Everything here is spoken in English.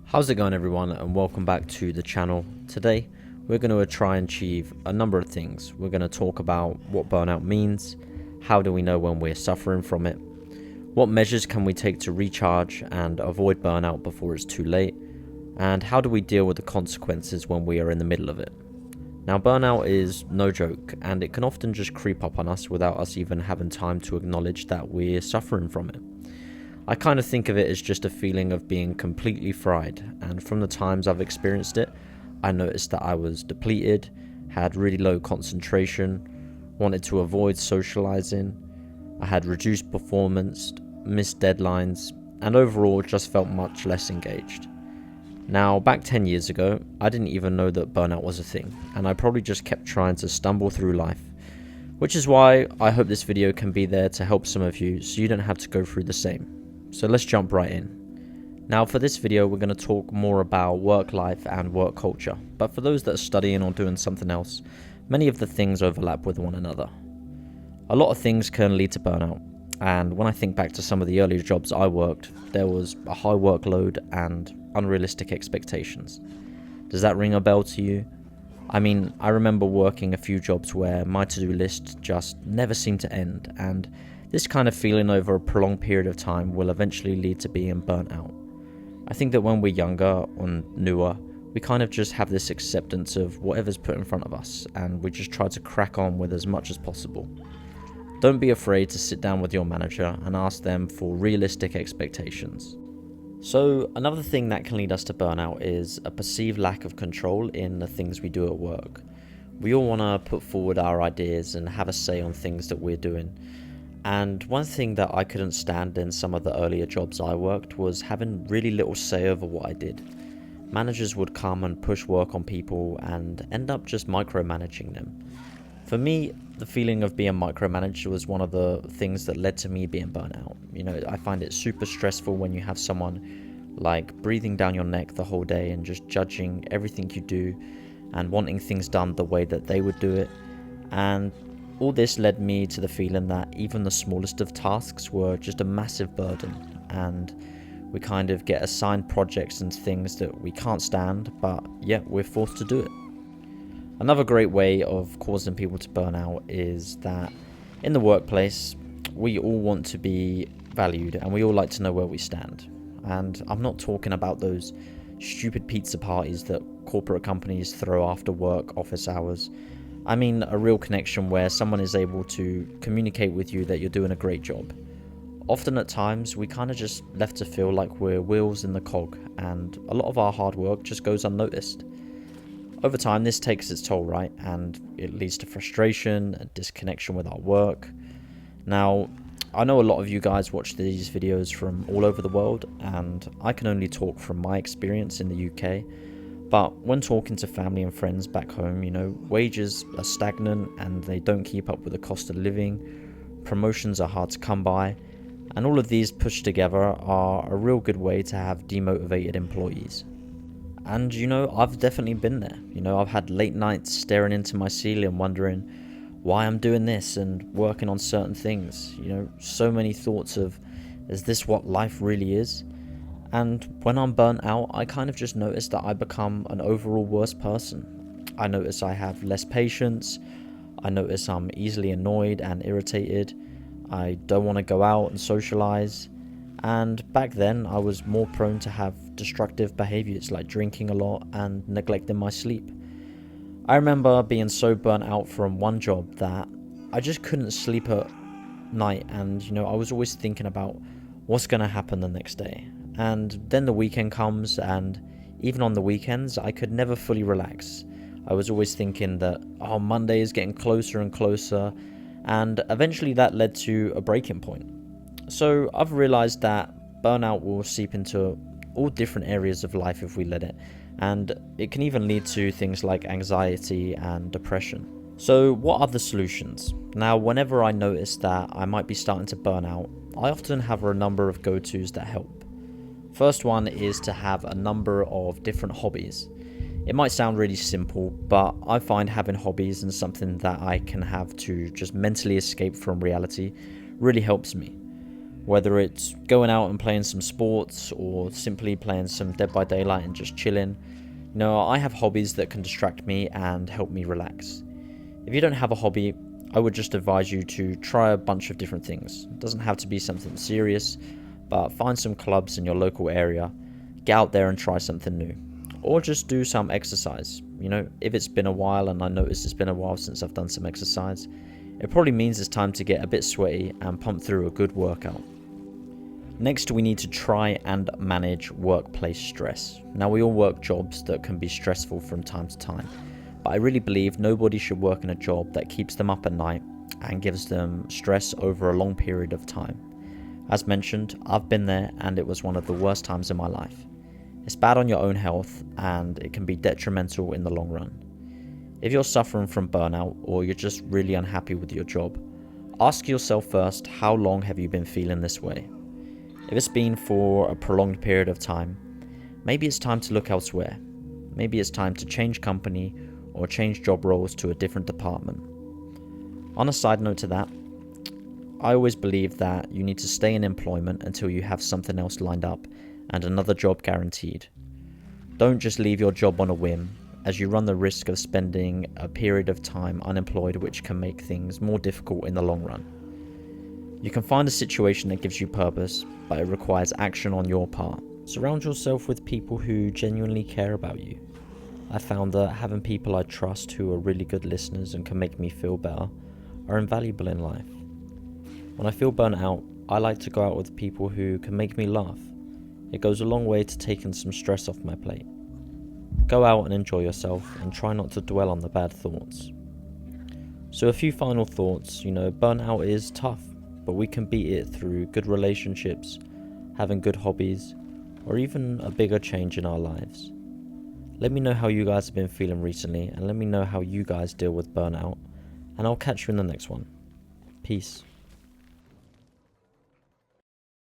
How's it going, everyone, and welcome back to the channel. Today we're going to try and achieve a number of things. We're going to talk about what burnout means, how do we know when we're suffering from it, what measures can we take to recharge and avoid burnout before it's too late, and how do we deal with the consequences when we are in the middle of it. Now, burnout is no joke, and it can often just creep up on us without us even having time to acknowledge that we're suffering from it. I kind of think of it as just a feeling of being completely fried, and from the times I've experienced it, I noticed that I was depleted, had really low concentration, wanted to avoid socializing, I had reduced performance, missed deadlines, and overall just felt much less engaged. Now, back 10 years ago, I didn't even know that burnout was a thing, and I probably just kept trying to stumble through life, which is why I hope this video can be there to help some of you so you don't have to go through the same. So let's jump right in. Now, for this video, we're going to talk more about work life and work culture, but for those that are studying or doing something else, many of the things overlap with one another. A lot of things can lead to burnout, and when I think back to some of the earlier jobs I worked, there was a high workload and unrealistic expectations. Does that ring a bell to you? I mean, I remember working a few jobs where my to-do list just never seemed to end, and this kind of feeling over a prolonged period of time will eventually lead to being burnt out. I think that when we're younger and newer, we kind of just have this acceptance of whatever's put in front of us, and we just try to crack on with as much as possible. Don't be afraid to sit down with your manager and ask them for realistic expectations. So, another thing that can lead us to burnout is a perceived lack of control in the things we do at work. We all want to put forward our ideas and have a say on things that we're doing. And one thing that I couldn't stand in some of the earlier jobs I worked was having really little say over what I did. Managers would come and push work on people and end up just micromanaging them. For me, the feeling of being micromanaged was one of the things that led to me being burnt out. You know, I find it super stressful when you have someone like breathing down your neck the whole day and just judging everything you do and wanting things done the way that they would do it. And all this led me to the feeling that even the smallest of tasks were just a massive burden, and we kind of get assigned projects and things that we can't stand, but yet we're forced to do it. Another great way of causing people to burn out is that in the workplace, we all want to be valued and we all like to know where we stand. And I'm not talking about those stupid pizza parties that corporate companies throw after work office hours. I mean a real connection where someone is able to communicate with you that you're doing a great job. Often at times, we kind of just left to feel like we're wheels in the cog, and a lot of our hard work just goes unnoticed. Over time, this takes its toll, right? And it leads to frustration and disconnection with our work. Now, I know a lot of you guys watch these videos from all over the world, and I can only talk from my experience in the UK. But when talking to family and friends back home, you know, wages are stagnant and they don't keep up with the cost of living. Promotions are hard to come by. And all of these pushed together are a real good way to have demotivated employees. And, you know, I've definitely been there. You know, I've had late nights staring into my ceiling wondering why I'm doing this and working on certain things. You know, so many thoughts of, is this what life really is? And when I'm burnt out, I kind of just notice that I become an overall worse person. I notice I have less patience. I notice I'm easily annoyed and irritated. I don't want to go out and socialize. And back then, I was more prone to have destructive behaviors like drinking a lot and neglecting my sleep. I remember being so burnt out from one job that I just couldn't sleep at night, and you know, I was always thinking about what's going to happen the next day. And then the weekend comes, and even on the weekends, I could never fully relax. I was always thinking that, oh, Monday is getting closer and closer, and eventually that led to a breaking point. So I've realized that burnout will seep into all different areas of life if we let it, and it can even lead to things like anxiety and depression. So what are the solutions? Now, whenever I notice that I might be starting to burn out, I often have a number of go-tos that help. First one is to have a number of different hobbies. It might sound really simple, but I find having hobbies and something that I can have to just mentally escape from reality really helps me. Whether it's going out and playing some sports or simply playing some Dead by Daylight and just chilling, I have hobbies that can distract me and help me relax. If you don't have a hobby, I would just advise you to try a bunch of different things. It doesn't have to be something serious, but find some clubs in your local area, get out there and try something new. Or just do some exercise. If it's been a while and I notice it's been a while since I've done some exercise, it probably means it's time to get a bit sweaty and pump through a good workout. Next, we need to try and manage workplace stress. Now, we all work jobs that can be stressful from time to time, but I really believe nobody should work in a job that keeps them up at night and gives them stress over a long period of time. As mentioned, I've been there and it was one of the worst times in my life. It's bad on your own health and it can be detrimental in the long run. If you're suffering from burnout or you're just really unhappy with your job, ask yourself first, how long have you been feeling this way? If it's been for a prolonged period of time, maybe it's time to look elsewhere. Maybe it's time to change company or change job roles to a different department. On a side note to that, I always believe that you need to stay in employment until you have something else lined up and another job guaranteed. Don't just leave your job on a whim, as you run the risk of spending a period of time unemployed, which can make things more difficult in the long run. You can find a situation that gives you purpose, but it requires action on your part. Surround yourself with people who genuinely care about you. I found that having people I trust who are really good listeners and can make me feel better are invaluable in life. When I feel burnt out, I like to go out with people who can make me laugh. It goes a long way to taking some stress off my plate. Go out and enjoy yourself and try not to dwell on the bad thoughts. So a few final thoughts. Burnout is tough, but we can beat it through good relationships, having good hobbies, or even a bigger change in our lives. Let me know how you guys have been feeling recently, and let me know how you guys deal with burnout, and I'll catch you in the next one. Peace.